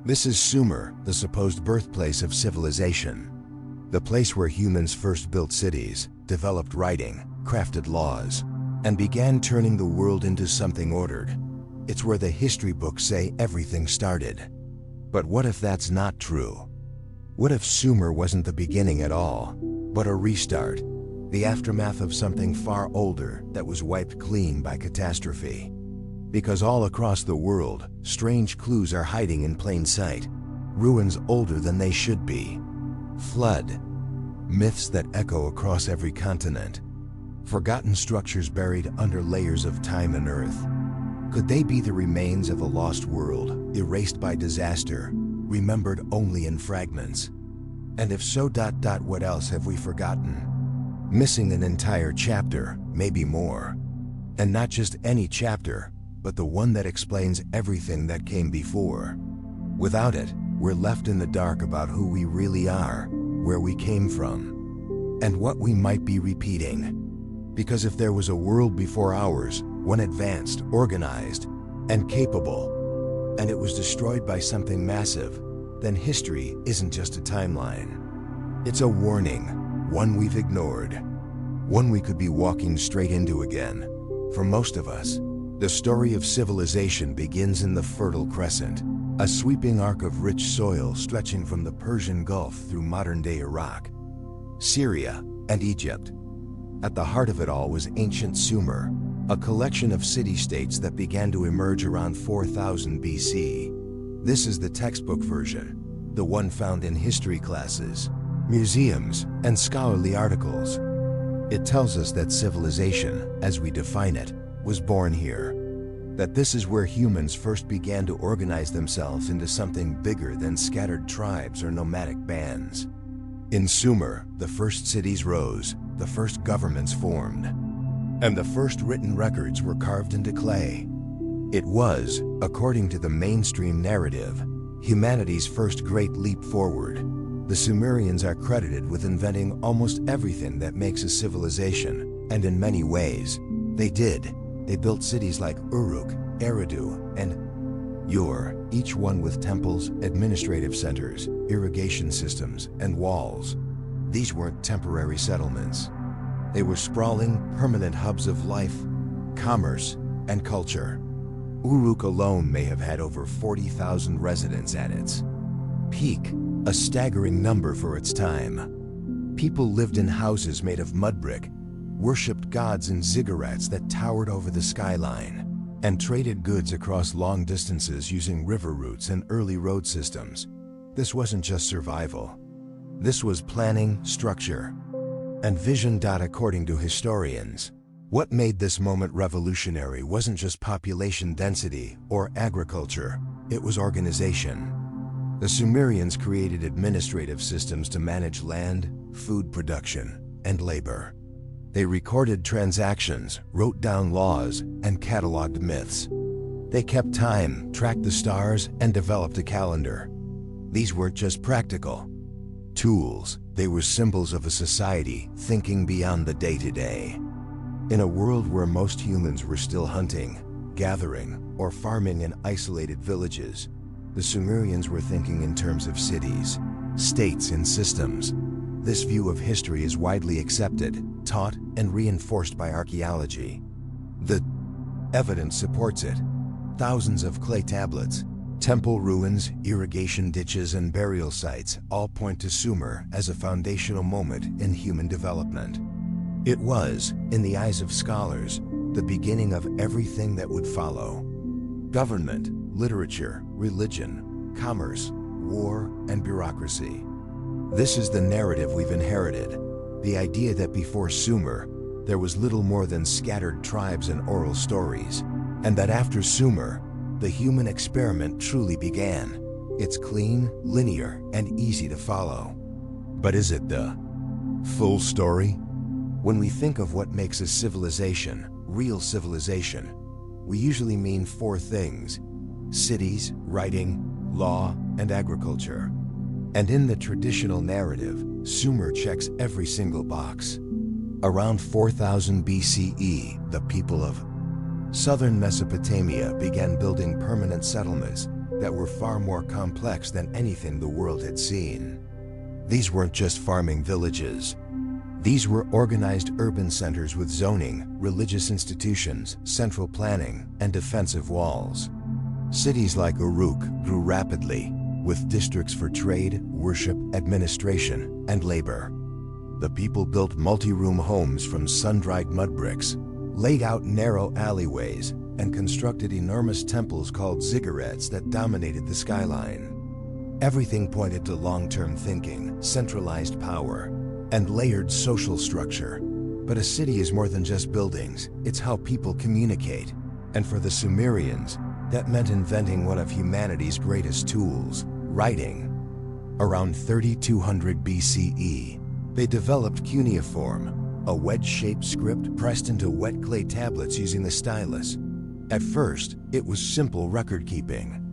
This is Sumer, the supposed birthplace of civilization. The place where humans first built cities, developed writing, crafted laws, and began turning the world into something ordered. It's where the history books say everything started. But what if that's not true? What if Sumer wasn't the beginning at all, but a restart, the aftermath of something far older that was wiped clean by catastrophe? Because all across the world, strange clues are hiding in plain sight, ruins older than they should be. Flood, myths that echo across every continent, forgotten structures buried under layers of time and earth. Could they be the remains of a lost world, erased by disaster, remembered only in fragments? And if so, what else have we forgotten? Missing an entire chapter, maybe more. And not just any chapter, but the one that explains everything that came before. Without it, we're left in the dark about who we really are, where we came from, and what we might be repeating. Because if there was a world before ours, one advanced, organized, and capable, and it was destroyed by something massive, then history isn't just a timeline. It's a warning, one we've ignored, one we could be walking straight into again. For most of us, the story of civilization begins in the Fertile Crescent, a sweeping arc of rich soil stretching from the Persian Gulf through modern-day Iraq, Syria, and Egypt. At the heart of it all was ancient Sumer, a collection of city-states that began to emerge around 4000 BC. This is the textbook version, the one found in history classes, museums, and scholarly articles. It tells us that civilization, as we define it, was born here. That this is where humans first began to organize themselves into something bigger than scattered tribes or nomadic bands. In Sumer, the first cities rose, the first governments formed, and the first written records were carved into clay. It was, according to the mainstream narrative, humanity's first great leap forward. The Sumerians are credited with inventing almost everything that makes a civilization, and in many ways, they did. They built cities like Uruk, Eridu, and Ur, each one with temples, administrative centers, irrigation systems, and walls. These weren't temporary settlements. They were sprawling, permanent hubs of life, commerce, and culture. Uruk alone may have had over 40,000 residents at its peak, a staggering number for its time. People lived in houses made of mud brick, worshipped gods in ziggurats that towered over the skyline, and traded goods across long distances using river routes and early road systems. This wasn't just survival. This was planning, structure, and vision. According to historians, what made this moment revolutionary wasn't just population density or agriculture, it was organization. The Sumerians created administrative systems to manage land, food production, and labor. They recorded transactions, wrote down laws, and cataloged myths. They kept time, tracked the stars, and developed a calendar. These weren't just practical tools, they were symbols of a society thinking beyond the day-to-day. In a world where most humans were still hunting, gathering, or farming in isolated villages, the Sumerians were thinking in terms of cities, states, and systems. This view of history is widely accepted, taught, and reinforced by archaeology. The evidence supports it. Thousands of clay tablets, temple ruins, irrigation ditches, and burial sites all point to Sumer as a foundational moment in human development. It was, in the eyes of scholars, the beginning of everything that would follow. Government, literature, religion, commerce, war, and bureaucracy. This is the narrative we've inherited, the idea that before Sumer, there was little more than scattered tribes and oral stories, and that after Sumer, the human experiment truly began. It's clean, linear, and easy to follow. But is it the full story? When we think of what makes a civilization, real civilization, we usually mean four things: cities, writing, law, and agriculture. And in the traditional narrative, Sumer checks every single box. Around 4000 BCE, the people of southern Mesopotamia began building permanent settlements, that were far more complex than anything the world had seen. These weren't just farming villages. These were organized urban centers with zoning, religious institutions, central planning, and defensive walls. Cities like Uruk grew rapidly, with districts for trade, worship, administration, and labor. The people built multi-room homes from sun-dried mud bricks, laid out narrow alleyways, and constructed enormous temples called ziggurats that dominated the skyline. Everything pointed to long-term thinking, centralized power, and layered social structure. But a city is more than just buildings, it's how people communicate. And for the Sumerians, that meant inventing one of humanity's greatest tools, writing. Around 3200 BCE, they developed cuneiform, a wedge-shaped script pressed into wet clay tablets using the stylus. At first, it was simple record-keeping.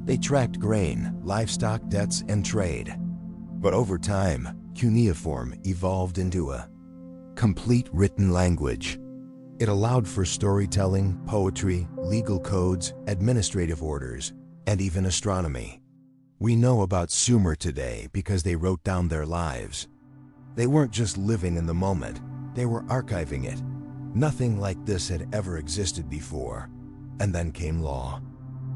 They tracked grain, livestock debts, and trade. But over time, cuneiform evolved into a complete written language. It allowed for storytelling, poetry, legal codes, administrative orders, and even astronomy. We know about Sumer today because they wrote down their lives. They weren't just living in the moment, they were archiving it. Nothing like this had ever existed before. And then came law.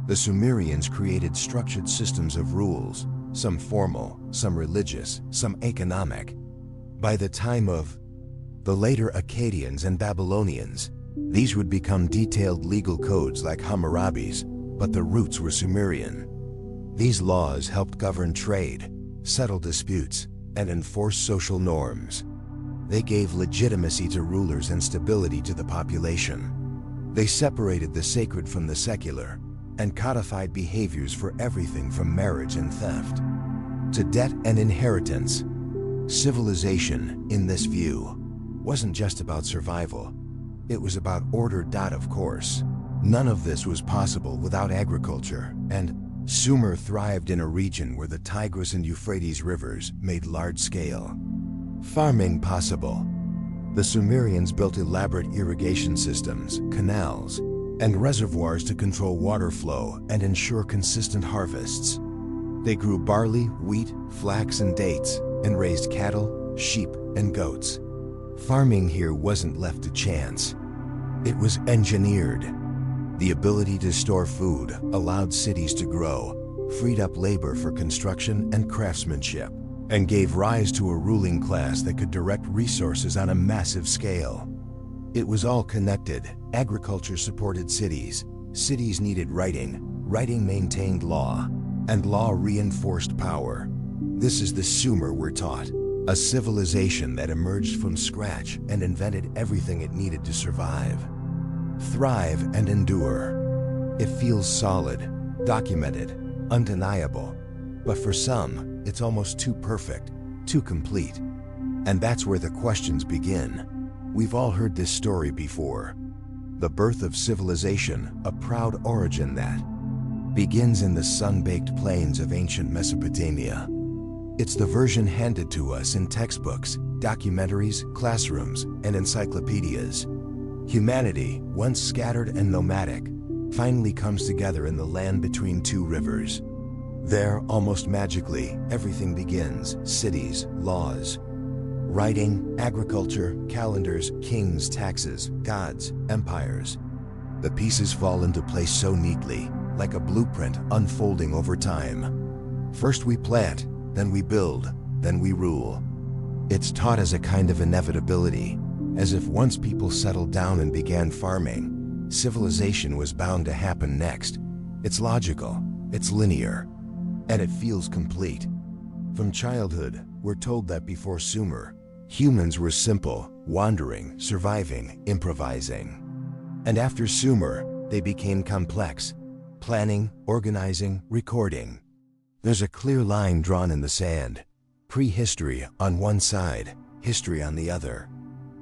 The Sumerians created structured systems of rules, some formal, some religious, some economic. By the time of the later Akkadians and Babylonians, these would become detailed legal codes like Hammurabi's, but the roots were Sumerian. These laws helped govern trade, settle disputes, and enforce social norms. They gave legitimacy to rulers and stability to the population. They separated the sacred from the secular and codified behaviors for everything from marriage and theft to debt and inheritance. Civilization, in this view, wasn't just about survival. It was about order. Of course, none of this was possible without agriculture, and Sumer thrived in a region where the Tigris and Euphrates rivers made large-scale farming possible. The Sumerians built elaborate irrigation systems, canals, and reservoirs to control water flow and ensure consistent harvests. They grew barley, wheat, flax, and dates, and raised cattle, sheep, and goats. Farming here wasn't left to chance. It was engineered. The ability to store food allowed cities to grow, freed up labor for construction and craftsmanship, and gave rise to a ruling class that could direct resources on a massive scale. It was all connected. Agriculture supported cities. Cities needed writing. Writing maintained law. And law reinforced power. This is the Sumer we're taught. A civilization that emerged from scratch and invented everything it needed to survive, thrive, and endure. It feels solid, documented, undeniable. But for some, it's almost too perfect, too complete. And that's where the questions begin. We've all heard this story before. The birth of civilization, a proud origin that begins in the sun-baked plains of ancient Mesopotamia. It's the version handed to us in textbooks, documentaries, classrooms, and encyclopedias. Humanity, once scattered and nomadic, finally comes together in the land between two rivers. There, almost magically, everything begins: cities, laws, writing, agriculture, calendars, kings, taxes, gods, empires. The pieces fall into place so neatly, like a blueprint unfolding over time. First we plant, then we build, then we rule. It's taught as a kind of inevitability, as if once people settled down and began farming, civilization was bound to happen next. It's logical, it's linear, and it feels complete. From childhood, we're told that before Sumer, humans were simple, wandering, surviving, improvising. And after Sumer, they became complex, planning, organizing, recording. There's a clear line drawn in the sand. Prehistory on one side, history on the other.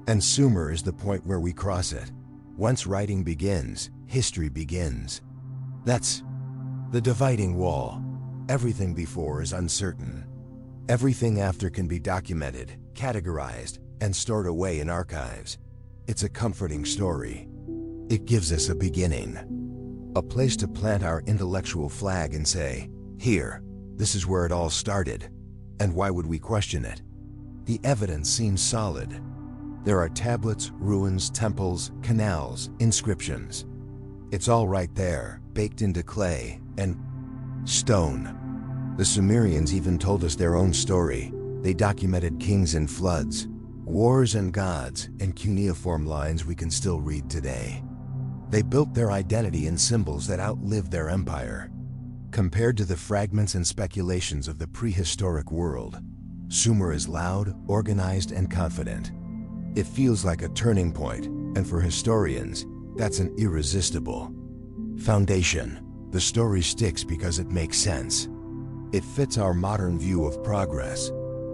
And Sumer is the point where we cross it. Once writing begins, history begins. That's the dividing wall. Everything before is uncertain. Everything after can be documented, categorized, and stored away in archives. It's a comforting story. It gives us a beginning. A place to plant our intellectual flag and say, here, this is where it all started. And why would we question it? The evidence seems solid. There are tablets, ruins, temples, canals, inscriptions. It's all right there, baked into clay and stone. The Sumerians even told us their own story. They documented kings and floods, wars and gods, and cuneiform lines we can still read today. They built their identity in symbols that outlived their empire. Compared to the fragments and speculations of the prehistoric world, Sumer is loud, organized, and confident. It feels like a turning point, and for historians, that's an irresistible foundation. The story sticks because it makes sense. It fits our modern view of progress,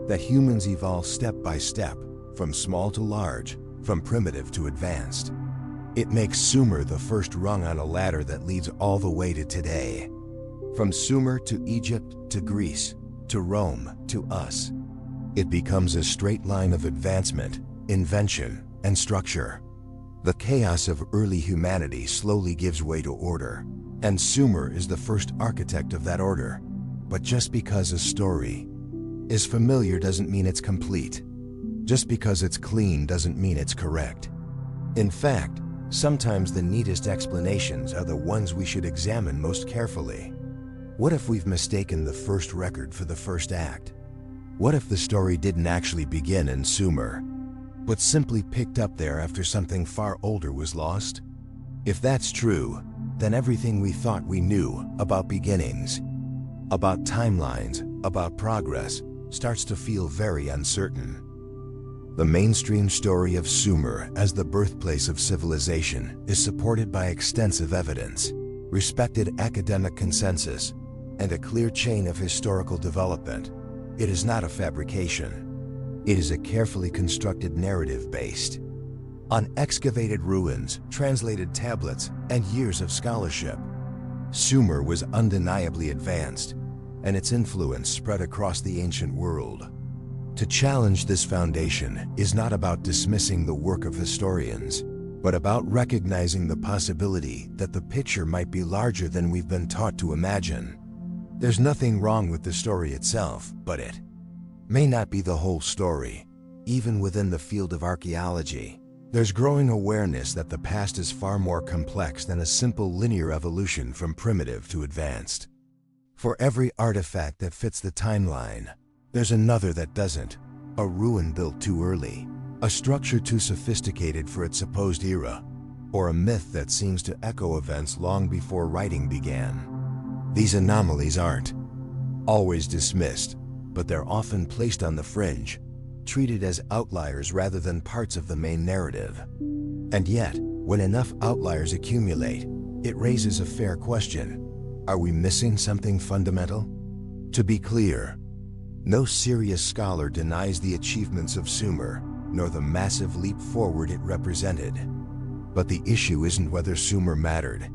that humans evolve step by step, from small to large, from primitive to advanced. It makes Sumer the first rung on a ladder that leads all the way to today. From Sumer to Egypt to Greece, to Rome to us. It becomes a straight line of advancement, invention, and structure. The chaos of early humanity slowly gives way to order, and Sumer is the first architect of that order. But just because a story is familiar doesn't mean it's complete. Just because it's clean doesn't mean it's correct. In fact, sometimes the neatest explanations are the ones we should examine most carefully. What if we've mistaken the first record for the first act? What if the story didn't actually begin in Sumer, but simply picked up there after something far older was lost? If that's true, then everything we thought we knew about beginnings, about timelines, about progress, starts to feel very uncertain. The mainstream story of Sumer as the birthplace of civilization is supported by extensive evidence, respected academic consensus, and a clear chain of historical development. It is not a fabrication. It is a carefully constructed narrative based on excavated ruins, translated tablets, and years of scholarship. Sumer was undeniably advanced, and its influence spread across the ancient world. To challenge this foundation is not about dismissing the work of historians, but about recognizing the possibility that the picture might be larger than we've been taught to imagine. There's nothing wrong with the story itself, but it may not be the whole story. Even within the field of archaeology, there's growing awareness that the past is far more complex than a simple linear evolution from primitive to advanced. For every artifact that fits the timeline, there's another that doesn't. A ruin built too early, a structure too sophisticated for its supposed era, or a myth that seems to echo events long before writing began. These anomalies aren't always dismissed, but they're often placed on the fringe, treated as outliers rather than parts of the main narrative. And yet, when enough outliers accumulate, it raises a fair question. Are we missing something fundamental? To be clear, no serious scholar denies the achievements of Sumer, nor the massive leap forward it represented. But the issue isn't whether Sumer mattered.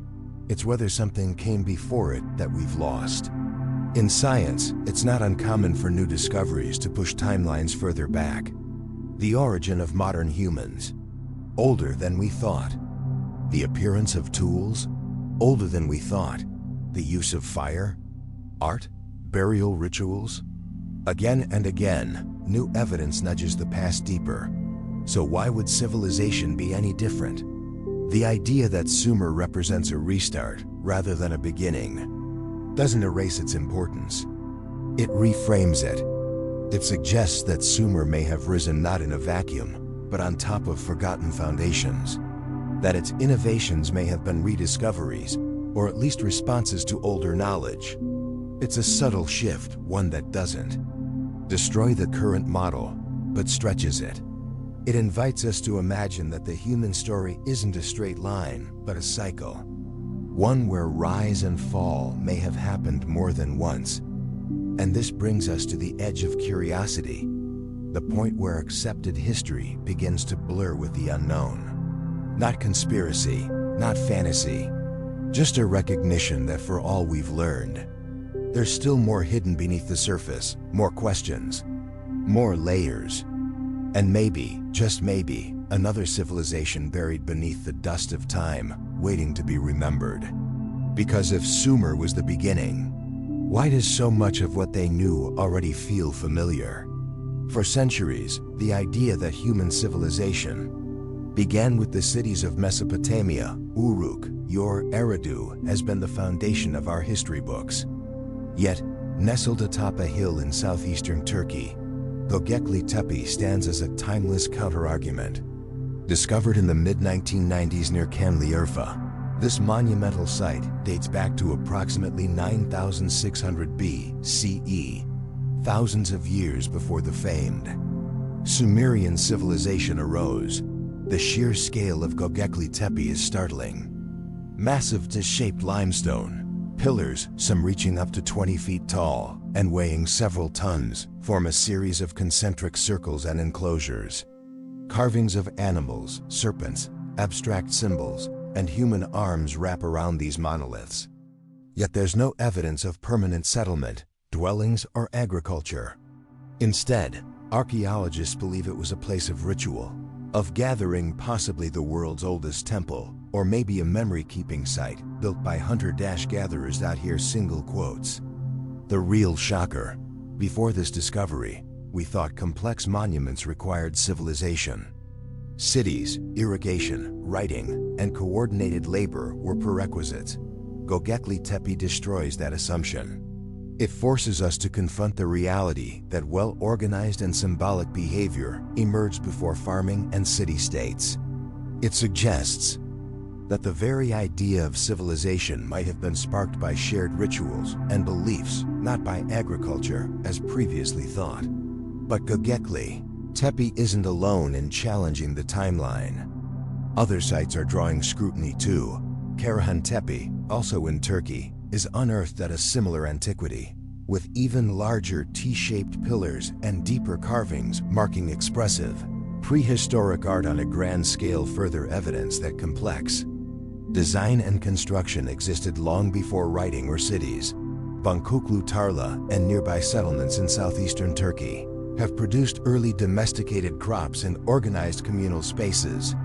It's whether something came before it that we've lost. In science, it's not uncommon for new discoveries to push timelines further back. The origin of modern humans, older than we thought. The appearance of tools, older than we thought. The use of fire, art, burial rituals. Again and again, new evidence nudges the past deeper. So why would civilization be any different? The idea that Sumer represents a restart rather than a beginning doesn't erase its importance. It reframes it. It suggests that Sumer may have risen not in a vacuum, but on top of forgotten foundations. That its innovations may have been rediscoveries, or at least responses to older knowledge. It's a subtle shift, one that doesn't destroy the current model, but stretches it. It invites us to imagine that the human story isn't a straight line, but a cycle. One where rise and fall may have happened more than once. And this brings us to the edge of curiosity, the point where accepted history begins to blur with the unknown. Not conspiracy, not fantasy, just a recognition that for all we've learned, there's still more hidden beneath the surface, more questions, more layers. And maybe, just maybe, another civilization buried beneath the dust of time, waiting to be remembered. Because if Sumer was the beginning, why does so much of what they knew already feel familiar? For centuries, the idea that human civilization began with the cities of Mesopotamia, Uruk, Ur, Eridu, has been the foundation of our history books. Yet, nestled atop a hill in southeastern Turkey, Göbekli Tepe stands as a timeless counterargument. Discovered in the mid-1990s near Şanlıurfa, this monumental site dates back to approximately 9600 BCE, thousands of years before the famed Sumerian civilization arose. The sheer scale of Göbekli Tepe is startling. Massive disc-shaped limestone pillars, some reaching up to 20 feet tall and weighing several tons, form a series of concentric circles and enclosures. Carvings of animals, serpents, abstract symbols, and human arms wrap around these monoliths. Yet there's no evidence of permanent settlement, dwellings, or agriculture. Instead, archaeologists believe it was a place of ritual, of gathering, possibly the world's oldest temple, or maybe a memory-keeping site built by hunter-gatherers. Here single quotes. The real shocker: before this discovery, we thought complex monuments required civilization. Cities, irrigation, writing, and coordinated labor were prerequisites. Göbekli Tepe destroys that assumption. It forces us to confront the reality that well-organized and symbolic behavior emerged before farming and city-states. It suggests that the very idea of civilization might have been sparked by shared rituals and beliefs, not by agriculture, as previously thought. But Göbekli Tepe isn't alone in challenging the timeline. Other sites are drawing scrutiny too. Karahan Tepe, also in Turkey, is unearthed at a similar antiquity, with even larger T-shaped pillars and deeper carvings marking expressive, prehistoric art on a grand scale. Further evidence that complex design and construction existed long before writing or cities. Bankuklu Tarla and nearby settlements in southeastern Turkey have produced early domesticated crops in organized communal spaces,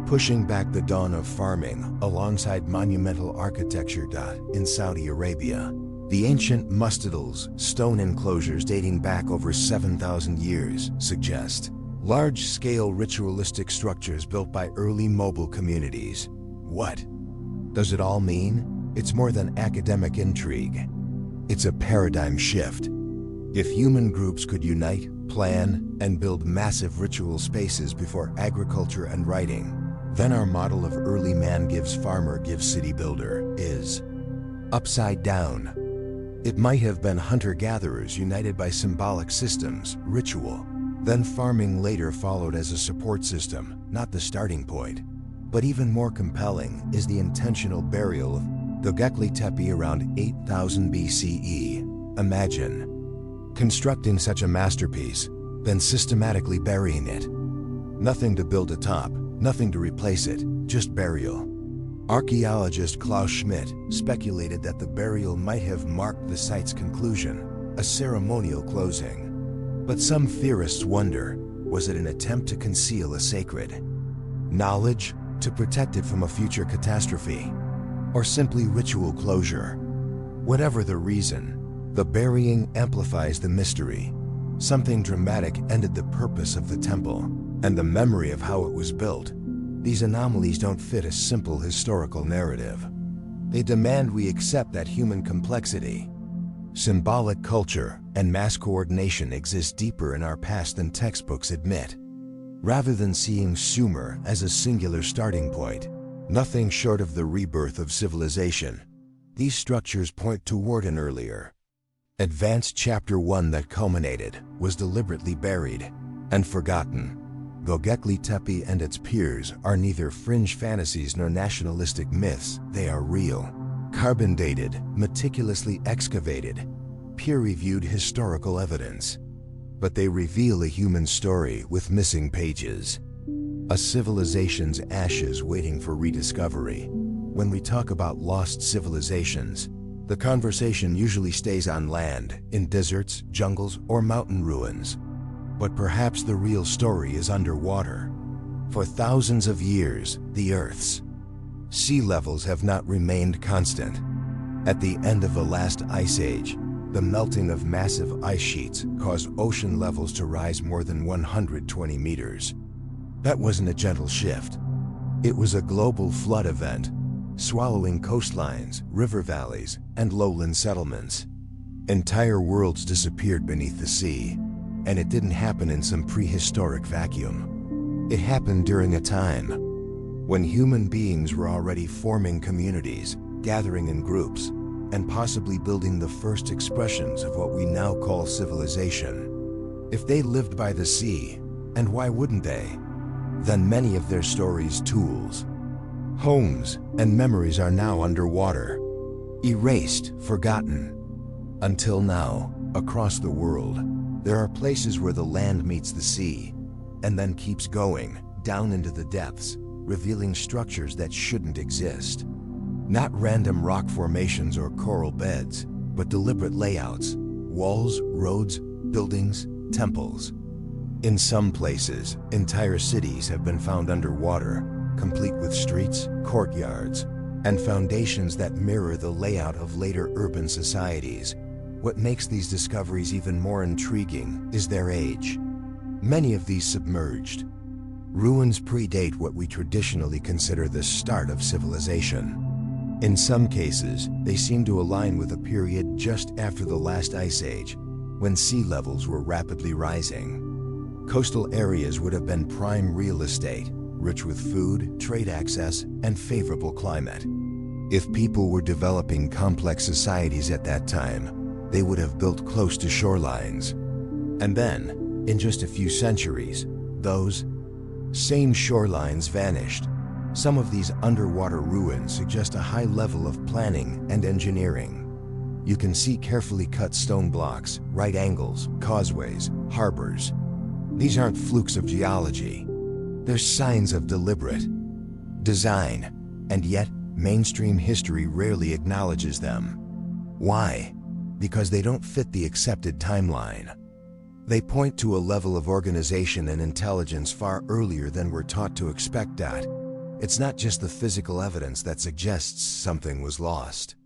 pushing back the dawn of farming alongside monumental architecture. In Saudi Arabia, the ancient mustadals, stone enclosures dating back over 7,000 years, suggest large-scale ritualistic structures built by early mobile communities. What does it all mean? It's more than academic intrigue. It's a paradigm shift. If human groups could unite, plan, and build massive ritual spaces before agriculture and writing, then our model of early man gives farmer gives city builder is upside down. It might have been hunter-gatherers united by symbolic systems, ritual. Then farming later followed as a support system, not the starting point. But even more compelling is the intentional burial of Göbekli Tepe around 8000 BCE. Imagine constructing such a masterpiece, then systematically burying it. Nothing to build atop, nothing to replace it, just burial. Archaeologist Klaus Schmidt speculated that the burial might have marked the site's conclusion, a ceremonial closing. But some theorists wonder, was it an attempt to conceal a sacred knowledge, to protect it from a future catastrophe, or simply ritual closure? Whatever the reason, the burying amplifies the mystery. Something dramatic ended the purpose of the temple, and the memory of how it was built. These anomalies don't fit a simple historical narrative. They demand we accept that human complexity, symbolic culture, and mass coordination exist deeper in our past than textbooks admit. Rather than seeing Sumer as a singular starting point, nothing short of the rebirth of civilization, these structures point toward an earlier, advanced chapter. One that culminated, was deliberately buried and forgotten. Göbekli Tepe and its peers are neither fringe fantasies nor nationalistic myths. They are real, carbon-dated, meticulously excavated, peer-reviewed historical evidence. But they reveal a human story with missing pages. A civilization's ashes waiting for rediscovery. When we talk about lost civilizations, the conversation usually stays on land, in deserts, jungles, or mountain ruins. But perhaps the real story is underwater. For thousands of years, the Earth's sea levels have not remained constant. At the end of the last ice age, the melting of massive ice sheets caused ocean levels to rise more than 120 meters. That wasn't a gentle shift. It was a global flood event, swallowing coastlines, river valleys, and lowland settlements. Entire worlds disappeared beneath the sea, and it didn't happen in some prehistoric vacuum. It happened during a time when human beings were already forming communities, gathering in groups, and possibly building the first expressions of what we now call civilization. If they lived by the sea, and why wouldn't they? Then many of their stories, tools, homes, and memories are now underwater, erased, forgotten. Until now, across the world, there are places where the land meets the sea, and then keeps going, down into the depths, revealing structures that shouldn't exist. Not random rock formations or coral beds, but deliberate layouts, walls, roads, buildings, temples. In some places, entire cities have been found underwater, complete with streets, courtyards, and foundations that mirror the layout of later urban societies. What makes these discoveries even more intriguing is their age. Many of these submerged ruins predate what we traditionally consider the start of civilization. In some cases, they seem to align with a period just after the last ice age, when sea levels were rapidly rising. Coastal areas would have been prime real estate, rich with food, trade access, and favorable climate. If people were developing complex societies at that time, they would have built close to shorelines. And then, in just a few centuries, those same shorelines vanished. Some of these underwater ruins suggest a high level of planning and engineering. You can see carefully cut stone blocks, right angles, causeways, harbors. These aren't flukes of geology. They're signs of deliberate design, and yet mainstream history rarely acknowledges them. Why? Because they don't fit the accepted timeline. They point to a level of organization and intelligence far earlier than we're taught to expect at. It's not just the physical evidence that suggests something was lost.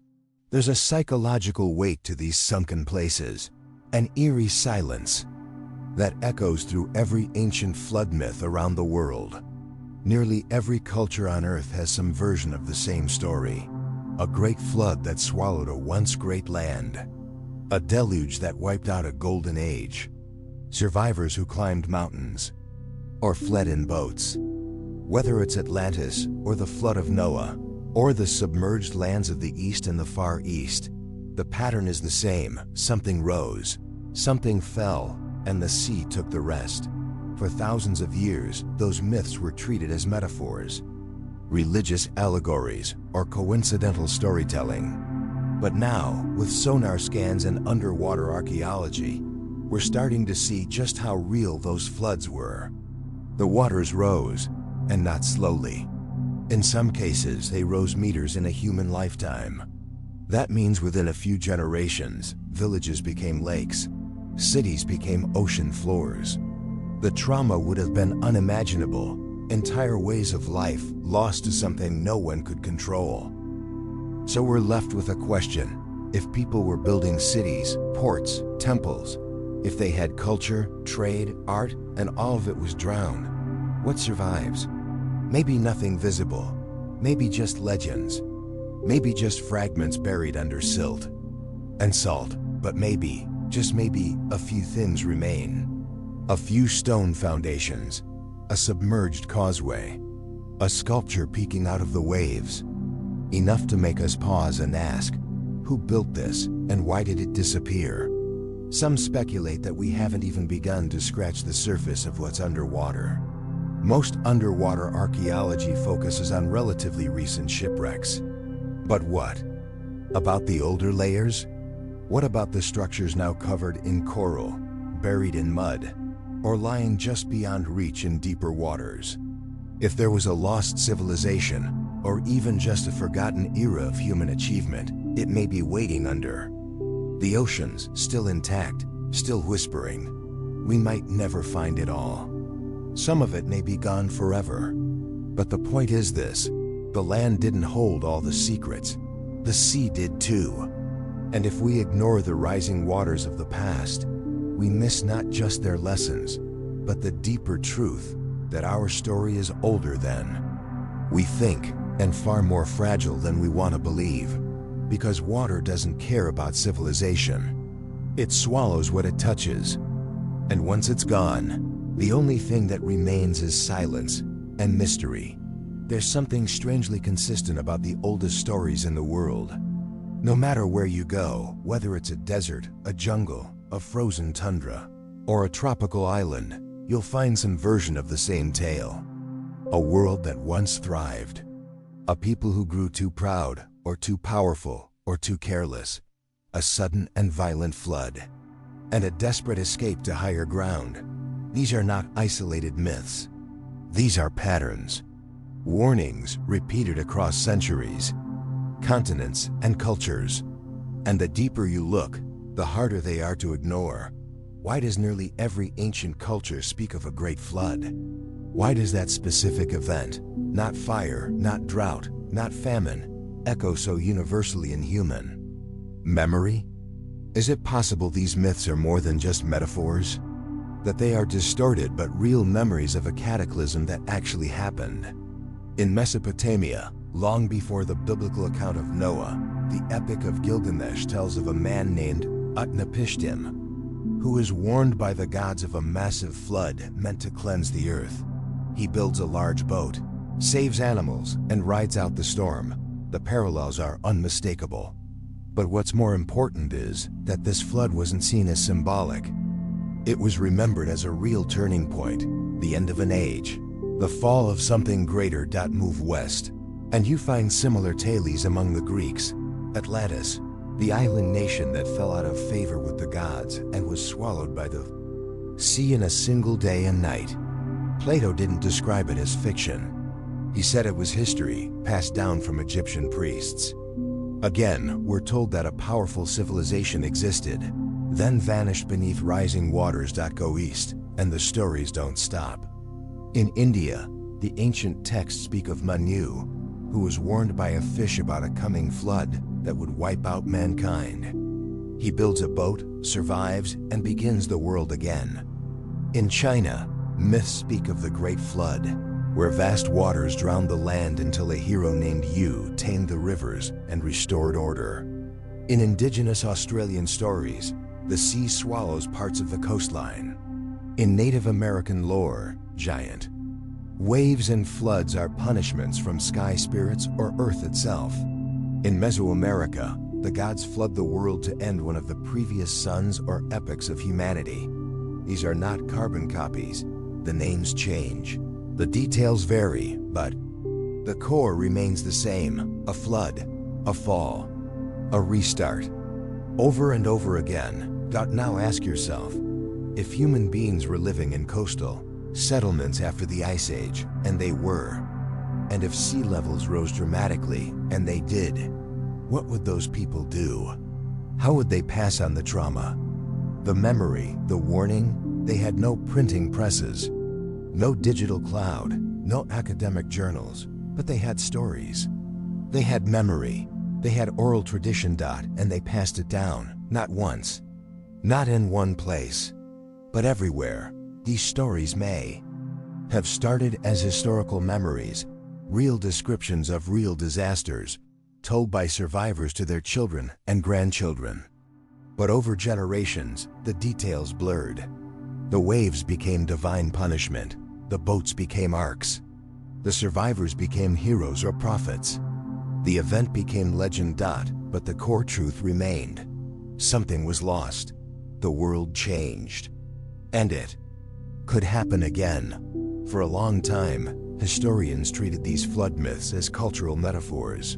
There's a psychological weight to these sunken places, an eerie silence that echoes through every ancient flood myth around the world. Nearly every culture on Earth has some version of the same story. A great flood that swallowed a once great land. A deluge that wiped out a golden age. Survivors who climbed mountains or fled in boats. Whether it's Atlantis, or the flood of Noah, or the submerged lands of the East and the Far East, the pattern is the same. Something rose, something fell, and the sea took the rest. For thousands of years, those myths were treated as metaphors, religious allegories, or coincidental storytelling. But now, with sonar scans and underwater archaeology, we're starting to see just how real those floods were. The waters rose, and not slowly. In some cases, they rose meters in a human lifetime. That means within a few generations, villages became lakes, cities became ocean floors. The trauma would have been unimaginable, entire ways of life lost to something no one could control. So we're left with a question. If people were building cities, ports, temples, if they had culture, trade, art, and all of it was drowned, what survives? Maybe nothing visible, maybe just legends, maybe just fragments buried under silt and salt, but maybe, just maybe, a few things remain. A few stone foundations, a submerged causeway, a sculpture peeking out of the waves. Enough to make us pause and ask, who built this and why did it disappear? Some speculate that we haven't even begun to scratch the surface of what's underwater. Most underwater archaeology focuses on relatively recent shipwrecks. But what about the older layers? What about the structures now covered in coral, buried in mud, or lying just beyond reach in deeper waters? If there was a lost civilization, or even just a forgotten era of human achievement, it may be waiting under the oceans, still intact, still whispering. We might never find it all. Some of it may be gone forever. But the point is this: The land didn't hold all the secrets. The sea did too. And if we ignore the rising waters of the past, we miss not just their lessons, but the deeper truth that our story is older than we think and far more fragile than we want to believe. Because water doesn't care about civilization. It swallows what it touches. And once it's gone, the only thing that remains is silence and mystery. There's something strangely consistent about the oldest stories in the world. No matter where you go, whether it's a desert, a jungle, a frozen tundra, or a tropical island, you'll find some version of the same tale. A world that once thrived. A people who grew too proud, or too powerful, or too careless. A sudden and violent flood. And a desperate escape to higher ground. These are not isolated myths. These are patterns. Warnings repeated across centuries, continents, and cultures. And the deeper you look, the harder they are to ignore. Why does nearly every ancient culture speak of a great flood? Why does that specific event, not fire, not drought, not famine, echo so universally in human memory? Is it possible these myths are more than just metaphors? That they are distorted but real memories of a cataclysm that actually happened? In Mesopotamia, long before the biblical account of Noah, the Epic of Gilgamesh tells of a man named Utnapishtim, who is warned by the gods of a massive flood meant to cleanse the earth. He builds a large boat, saves animals, and rides out the storm. The parallels are unmistakable. But what's more important is that this flood wasn't seen as symbolic. It was remembered as a real turning point, the end of an age, the fall of something greater. Move west, and you find similar tales among the Greeks. Atlantis, the island nation that fell out of favor with the gods and was swallowed by the sea in a single day and night. Plato didn't describe it as fiction. He said it was history passed down from Egyptian priests. Again, we're told that a powerful civilization existed, then vanished beneath rising waters. Go east, and the stories don't stop. In India, the ancient texts speak of Manu, who was warned by a fish about a coming flood that would wipe out mankind. He builds a boat, survives, and begins the world again. In China, myths speak of the Great Flood, where vast waters drowned the land until a hero named Yu tamed the rivers and restored order. In indigenous Australian stories, the sea swallows parts of the coastline. In Native American lore, giant waves and floods are punishments from sky spirits or Earth itself. In Mesoamerica, the gods flood the world to end one of the previous suns or epochs of humanity. These are not carbon copies. The names change. The details vary, but the core remains the same: a flood, a fall, a restart. Over and over again. Now ask yourself, if human beings were living in coastal settlements after the Ice Age, and they were, and if sea levels rose dramatically, and they did, what would those people do? How would they pass on the trauma? The memory, the warning? They had no printing presses, no digital cloud, no academic journals, but they had stories. They had memory. They had oral tradition. And they passed it down, not once, not in one place, but everywhere. These stories may have started as historical memories, real descriptions of real disasters, told by survivors to their children and grandchildren. But over generations, the details blurred. The waves became divine punishment. The boats became arks. The survivors became heroes or prophets. The event became legend. But the core truth remained. Something was lost. The world changed. And it could happen again. For a long time, historians treated these flood myths as cultural metaphors.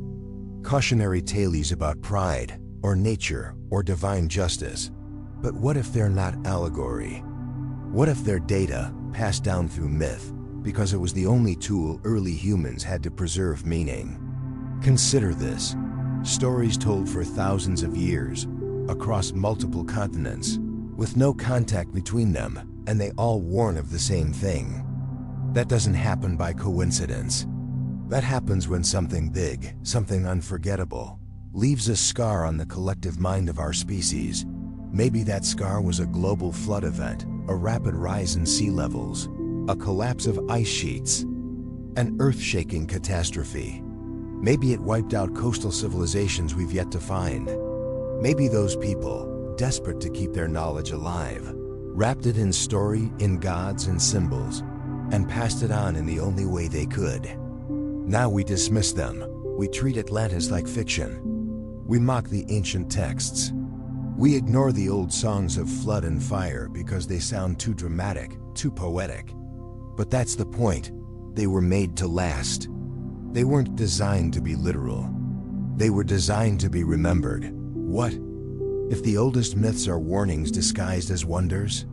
Cautionary tales about pride, or nature, or divine justice. But what if they're not allegory? What if they're data passed down through myth because it was the only tool early humans had to preserve meaning? Consider this. Stories told for thousands of years, across multiple continents, with no contact between them, and they all warn of the same thing. That doesn't happen by coincidence. That happens when something big, something unforgettable, leaves a scar on the collective mind of our species. Maybe that scar was a global flood event, a rapid rise in sea levels, a collapse of ice sheets, an earth-shaking catastrophe. Maybe it wiped out coastal civilizations we've yet to find. Maybe those people, desperate to keep their knowledge alive, wrapped it in story, in gods and symbols, and passed it on in the only way they could. Now we dismiss them. We treat Atlantis like fiction. We mock the ancient texts. We ignore the old songs of flood and fire because they sound too dramatic, too poetic. But that's the point. They were made to last. They weren't designed to be literal. They were designed to be remembered. What if the oldest myths are warnings disguised as wonders?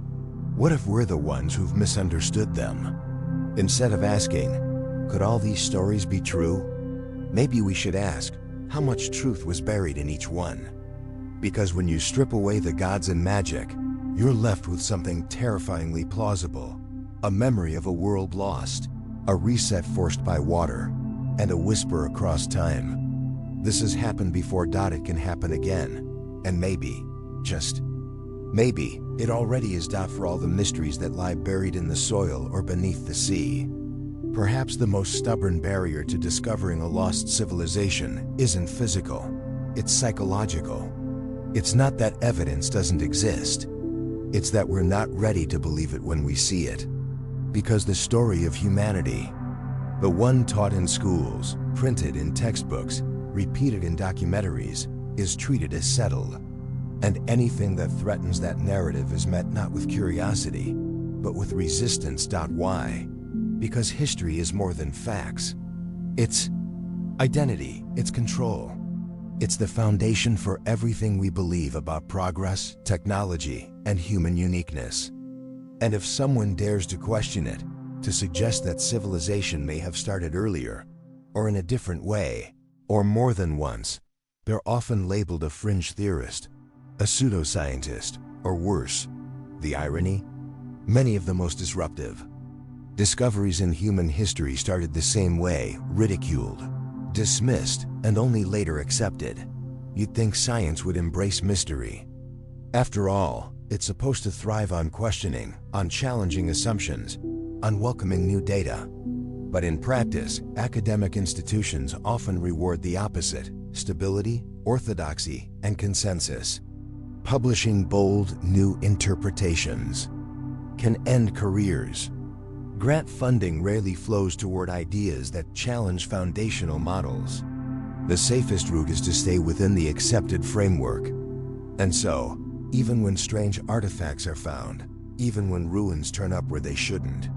What if we're the ones who've misunderstood them? Instead of asking, could all these stories be true? Maybe we should ask, how much truth was buried in each one? Because when you strip away the gods and magic, you're left with something terrifyingly plausible. A memory of a world lost, a reset forced by water, and a whisper across time. This has happened before. It can happen again. And maybe, just maybe, it already is. For all the mysteries that lie buried in the soil or beneath the sea. Perhaps the most stubborn barrier to discovering a lost civilization isn't physical, it's psychological. It's not that evidence doesn't exist. It's that we're not ready to believe it when we see it. Because the story of humanity, the one taught in schools, printed in textbooks, repeated in documentaries, is treated as settled. And anything that threatens that narrative is met not with curiosity, but with resistance. Why? Because history is more than facts. It's identity, it's control. It's the foundation for everything we believe about progress, technology, and human uniqueness. And if someone dares to question it, to suggest that civilization may have started earlier, or in a different way, or more than once, they're often labeled a fringe theorist, a pseudoscientist, or worse. The irony? Many of the most disruptive discoveries in human history started the same way, ridiculed, dismissed, and only later accepted. You'd think science would embrace mystery. After all, it's supposed to thrive on questioning, on challenging assumptions, on welcoming new data. But in practice, academic institutions often reward the opposite: stability, orthodoxy, and consensus. Publishing bold, new interpretations can end careers. Grant funding rarely flows toward ideas that challenge foundational models. The safest route is to stay within the accepted framework. And so, even when strange artifacts are found, even when ruins turn up where they shouldn't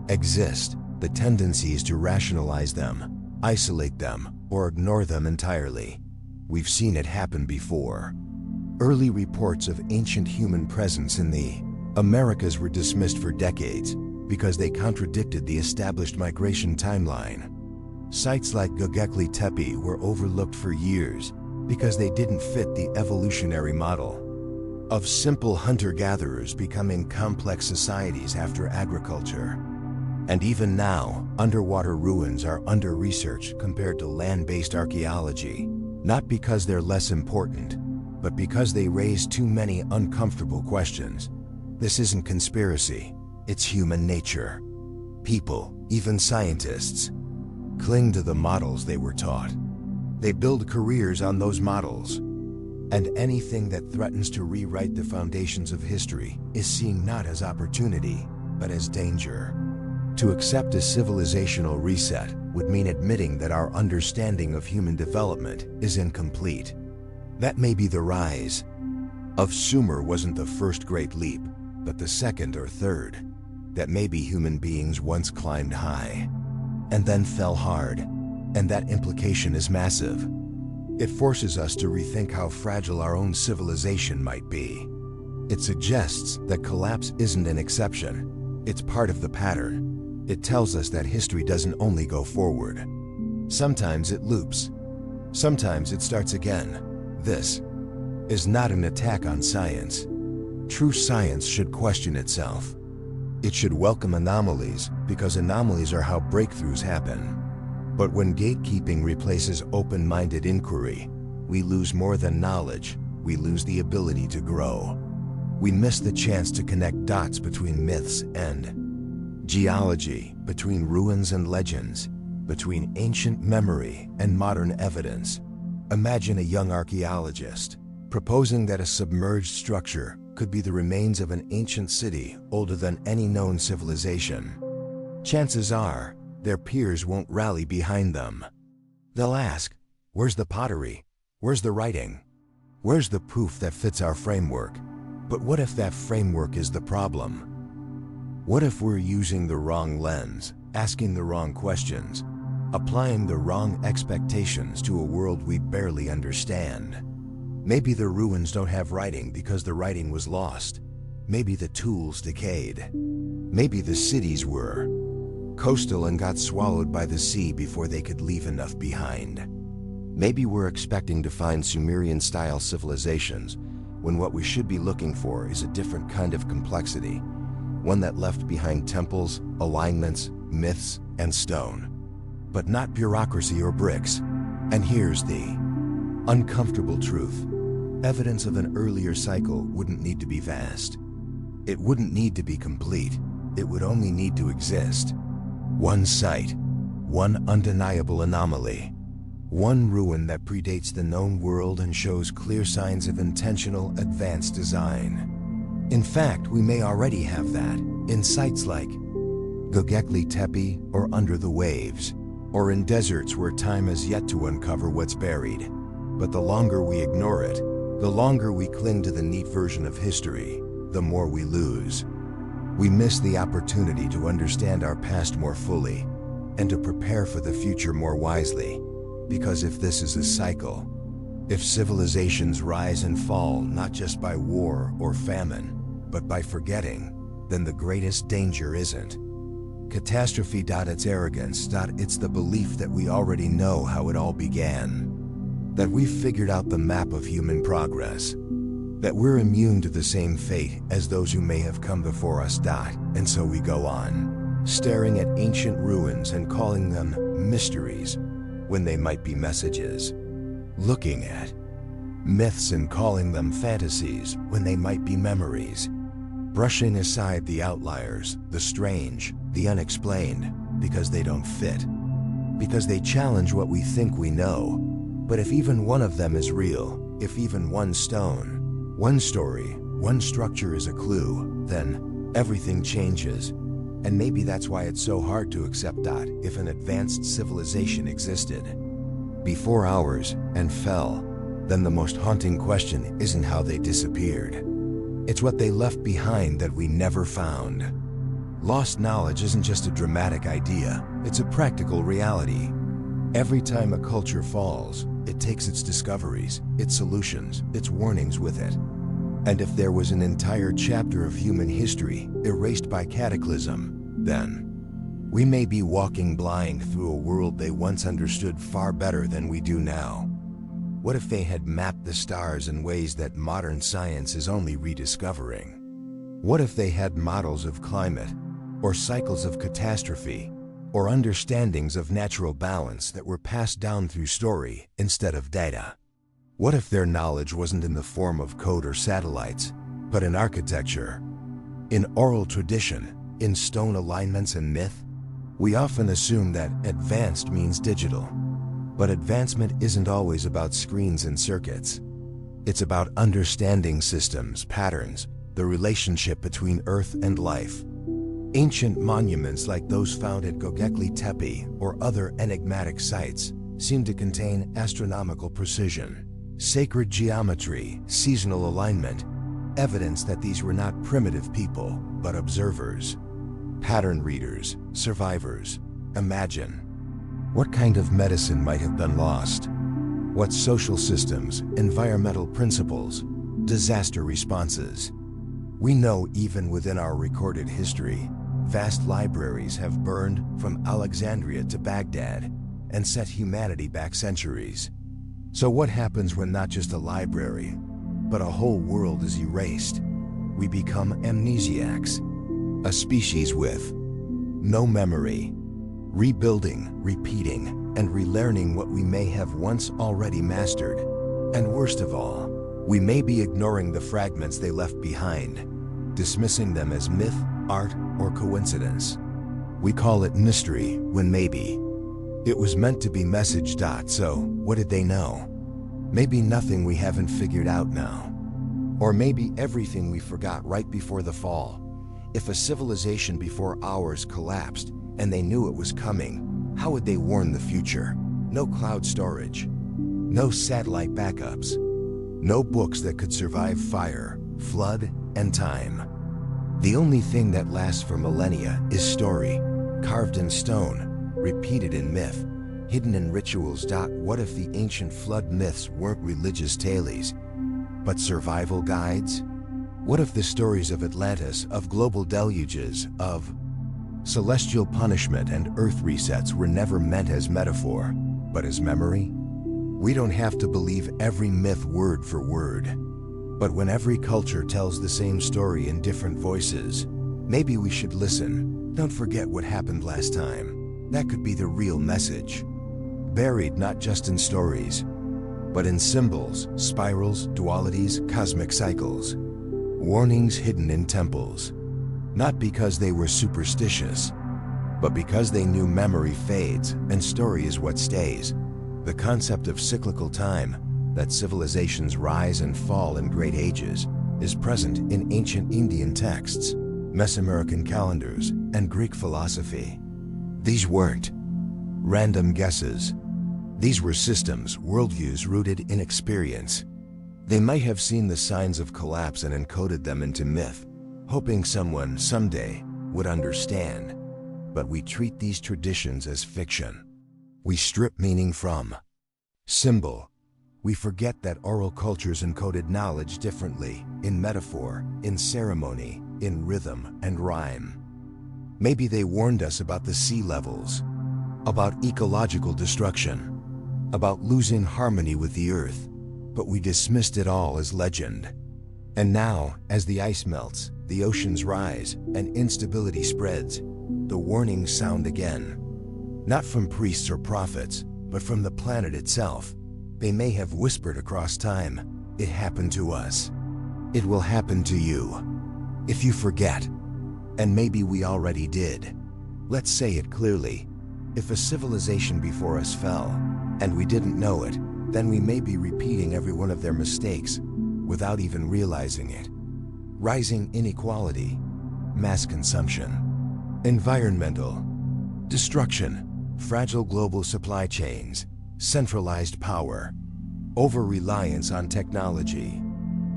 exist, the tendency is to rationalize them, isolate them, or ignore them entirely. We've seen it happen before. Early reports of ancient human presence in the Americas were dismissed for decades because they contradicted the established migration timeline. Sites like Göbekli Tepe were overlooked for years because they didn't fit the evolutionary model of simple hunter-gatherers becoming complex societies after agriculture. And even now, underwater ruins are under-researched compared to land-based archaeology, not because they're less important, but because they raise too many uncomfortable questions. This isn't conspiracy, it's human nature. People, even scientists, cling to the models they were taught. They build careers on those models. And anything that threatens to rewrite the foundations of history is seen not as opportunity, but as danger. To accept a civilizational reset would mean admitting that our understanding of human development is incomplete. That may be the rise of Sumer wasn't the first great leap, but the second or third. That maybe human beings once climbed high, and then fell hard, and that implication is massive. It forces us to rethink how fragile our own civilization might be. It suggests that collapse isn't an exception, it's part of the pattern. It tells us that history doesn't only go forward. Sometimes it loops. Sometimes it starts again. This is not an attack on science. True science should question itself. It should welcome anomalies, because anomalies are how breakthroughs happen. But when gatekeeping replaces open-minded inquiry, we lose more than knowledge, we lose the ability to grow. We miss the chance to connect dots between myths and geology, between ruins and legends, between ancient memory and modern evidence. Imagine a young archaeologist proposing that a submerged structure could be the remains of an ancient city older than any known civilization. Chances are, their peers won't rally behind them. They'll ask, where's the pottery? Where's the writing? Where's the proof that fits our framework? But what if that framework is the problem? What if we're using the wrong lens, asking the wrong questions, applying the wrong expectations to a world we barely understand? Maybe the ruins don't have writing because the writing was lost. Maybe the tools decayed. Maybe the cities were coastal and got swallowed by the sea before they could leave enough behind. Maybe we're expecting to find Sumerian-style civilizations when what we should be looking for is a different kind of complexity, one that left behind temples, alignments, myths, and stone, but not bureaucracy or bricks. And here's the uncomfortable truth. Evidence of an earlier cycle wouldn't need to be vast. It wouldn't need to be complete. It would only need to exist. One site, one undeniable anomaly, one ruin that predates the known world and shows clear signs of intentional advanced design. In fact, we may already have that in sites like Göbekli Tepe or Under the Waves, or in deserts where time has yet to uncover what's buried. But the longer we ignore it, the longer we cling to the neat version of history, the more we lose. We miss the opportunity to understand our past more fully and to prepare for the future more wisely. Because if this is a cycle, if civilizations rise and fall not just by war or famine, but by forgetting, then the greatest danger isn't catastrophe. It's arrogance. It's the belief that we already know how it all began, that we've figured out the map of human progress, that we're immune to the same fate as those who may have come before us. And so we go on, staring at ancient ruins and calling them mysteries when they might be messages, looking at myths and calling them fantasies when they might be memories, brushing aside the outliers, the strange, the unexplained, because they don't fit, because they challenge what we think we know. But if even one of them is real, if even one stone, one story, one structure is a clue, then everything changes. And maybe that's why it's so hard to accept that if an advanced civilization existed before ours and fell, then the most haunting question isn't how they disappeared. It's what they left behind that we never found. Lost knowledge isn't just a dramatic idea, it's a practical reality. Every time a culture falls, it takes its discoveries, its solutions, its warnings with it. And if there was an entire chapter of human history erased by cataclysm, then we may be walking blind through a world they once understood far better than we do now. What if they had mapped the stars in ways that modern science is only rediscovering? What if they had models of climate, or cycles of catastrophe, or understandings of natural balance that were passed down through story instead of data? What if their knowledge wasn't in the form of code or satellites, but in architecture, in oral tradition, in stone alignments and myth? We often assume that advanced means digital, but advancement isn't always about screens and circuits. It's about understanding systems, patterns, the relationship between Earth and life. Ancient monuments like those found at Göbekli Tepe or other enigmatic sites seem to contain astronomical precision, sacred geometry, seasonal alignment, evidence that these were not primitive people, but observers, pattern readers, survivors. Imagine what kind of medicine might have been lost, what social systems, environmental principles, disaster responses. We know even within our recorded history, vast libraries have burned from Alexandria to Baghdad and set humanity back centuries. So what happens when not just a library, but a whole world is erased? We become amnesiacs, a species with no memory, rebuilding, repeating, and relearning what we may have once already mastered. And worst of all, we may be ignoring the fragments they left behind, dismissing them as myth, art, or coincidence. We call it mystery when maybe it was meant to be message. So, what did they know? Maybe nothing we haven't figured out now. Or maybe everything we forgot right before the fall. If a civilization before ours collapsed and they knew it was coming, how would they warn the future? No cloud storage, no satellite backups, no books that could survive fire, flood, and time. The only thing that lasts for millennia is story, carved in stone, repeated in myth, hidden in rituals. What if the ancient flood myths weren't religious tales, but survival guides? What if the stories of Atlantis, of global deluges, of celestial punishment and earth resets were never meant as metaphor, but as memory? We don't have to believe every myth word for word. But when every culture tells the same story in different voices, maybe we should listen. Don't forget what happened last time. That could be the real message. Buried not just in stories, but in symbols, spirals, dualities, cosmic cycles. Warnings hidden in temples. Not because they were superstitious, but because they knew memory fades and story is what stays. The concept of cyclical time, that civilizations rise and fall in great ages, is present in ancient Indian texts, Mesoamerican calendars, and Greek philosophy. These weren't random guesses. These were systems, worldviews rooted in experience. They might have seen the signs of collapse and encoded them into myth, hoping someone someday would understand. But we treat these traditions as fiction. We strip meaning from symbol. We forget that oral cultures encoded knowledge differently, in metaphor, in ceremony, in rhythm and rhyme. Maybe they warned us about the sea levels, about ecological destruction, about losing harmony with the earth, but we dismissed it all as legend. And now, as the ice melts, the oceans rise, and instability spreads, the warnings sound again. Not from priests or prophets, but from the planet itself. They may have whispered across time, "It happened to us. It will happen to you if you forget." And maybe we already did. Let's say it clearly. If a civilization before us fell, and we didn't know it, then we may be repeating every one of their mistakes without even realizing it. Rising inequality, mass consumption, environmental destruction, fragile global supply chains, centralized power, over-reliance on technology.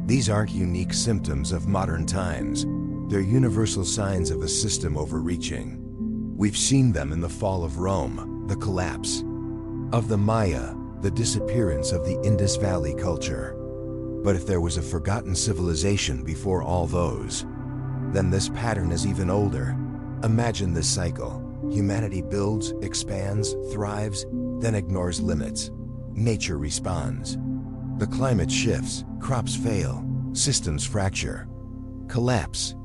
These aren't unique symptoms of modern times. They're universal signs of a system overreaching. We've seen them in the fall of Rome, the collapse of the Maya, the disappearance of the Indus Valley culture. But if there was a forgotten civilization before all those, then this pattern is even older. Imagine this cycle. Humanity builds, expands, thrives, then ignores limits. Nature responds. The climate shifts, crops fail, systems fracture. Collapse.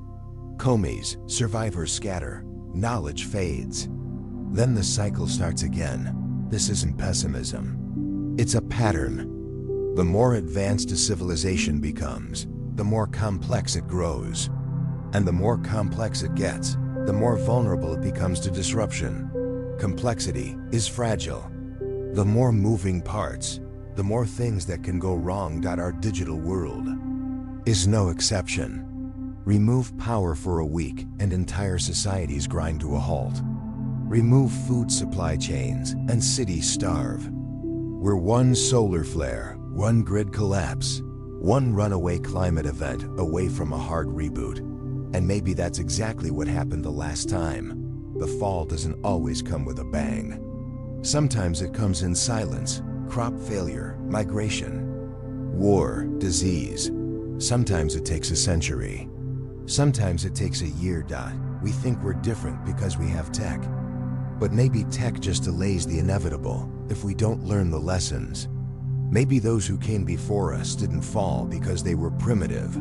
Commies, survivors scatter, knowledge fades. Then the cycle starts again. This isn't pessimism. It's a pattern. The more advanced a civilization becomes, the more complex it grows. And the more complex it gets, the more vulnerable it becomes to disruption. Complexity is fragile. The more moving parts, the more things that can go wrong. Our digital world is no exception. Remove power for a week and entire societies grind to a halt. Remove food supply chains and cities starve. We're one solar flare, one grid collapse, one runaway climate event away from a hard reboot. And maybe that's exactly what happened the last time. The fall doesn't always come with a bang. Sometimes it comes in silence, crop failure, migration, war, disease. Sometimes it takes a century. Sometimes it takes a year. We think we're different because we have tech. But maybe tech just delays the inevitable if we don't learn the lessons. Maybe those who came before us didn't fall because they were primitive,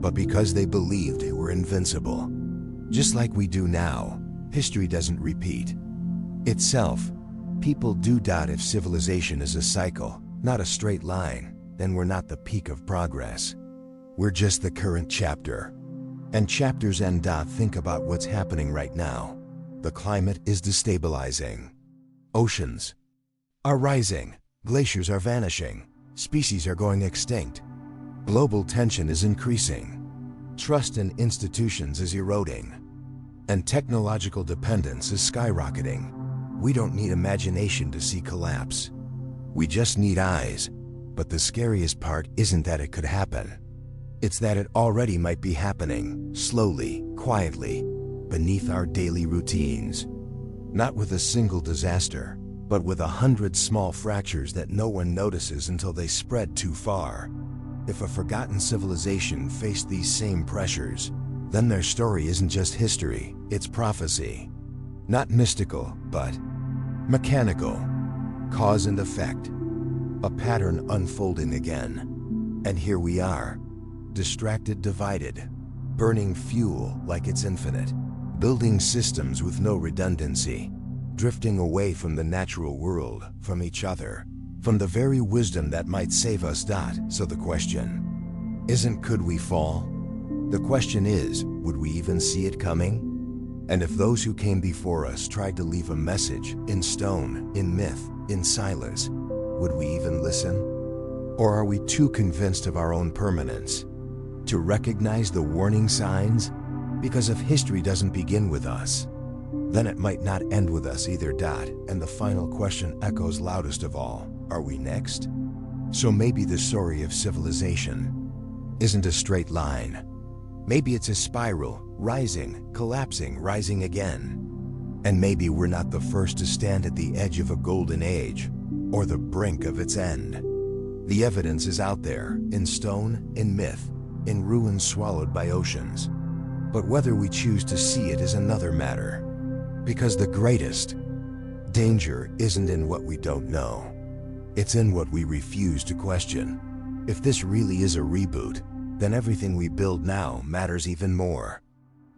but because they believed they were invincible. Just like we do now, history doesn't repeat itself. People do doubt if civilization is a cycle, not a straight line, then we're not the peak of progress. We're just the current chapter. And chapters end. Think about what's happening right now. The climate is destabilizing. Oceans are rising. Glaciers are vanishing. Species are going extinct. Global tension is increasing. Trust in institutions is eroding. And technological dependence is skyrocketing. We don't need imagination to see collapse. We just need eyes. But the scariest part isn't that it could happen. It's that it already might be happening, slowly, quietly, beneath our daily routines. Not with a single disaster, but with 100 small fractures that no one notices until they spread too far. If a forgotten civilization faced these same pressures, then their story isn't just history, it's prophecy. Not mystical, but mechanical. Cause and effect. A pattern unfolding again. And here we are, distracted, divided, burning fuel like it's infinite, building systems with no redundancy, drifting away from the natural world, from each other, from the very wisdom that might save us. So the question isn't could we fall? The question is, would we even see it coming? And if those who came before us tried to leave a message, in stone, in myth, in silence, would we even listen? Or are we too convinced of our own permanence to recognize the warning signs? Because if history doesn't begin with us, then it might not end with us either. And the final question echoes loudest of all, are we next? So maybe the story of civilization isn't a straight line. Maybe it's a spiral, rising, collapsing, rising again. And maybe we're not the first to stand at the edge of a golden age, or the brink of its end. The evidence is out there, in stone, in myth, in ruins swallowed by oceans. But whether we choose to see it is another matter. Because the greatest danger isn't in what we don't know. It's in what we refuse to question. If this really is a reboot, then everything we build now matters even more.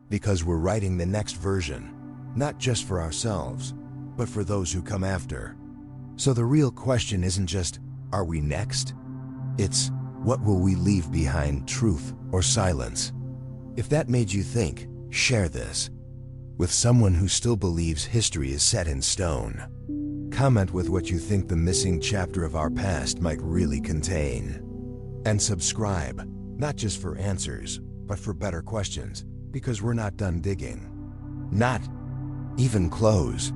Because we're writing the next version, not just for ourselves, but for those who come after. So the real question isn't just, are we next? It's, what will we leave behind, truth or silence? If that made you think, share this with someone who still believes history is set in stone. Comment with what you think the missing chapter of our past might really contain. And subscribe, not just for answers, but for better questions, because we're not done digging. Not even close.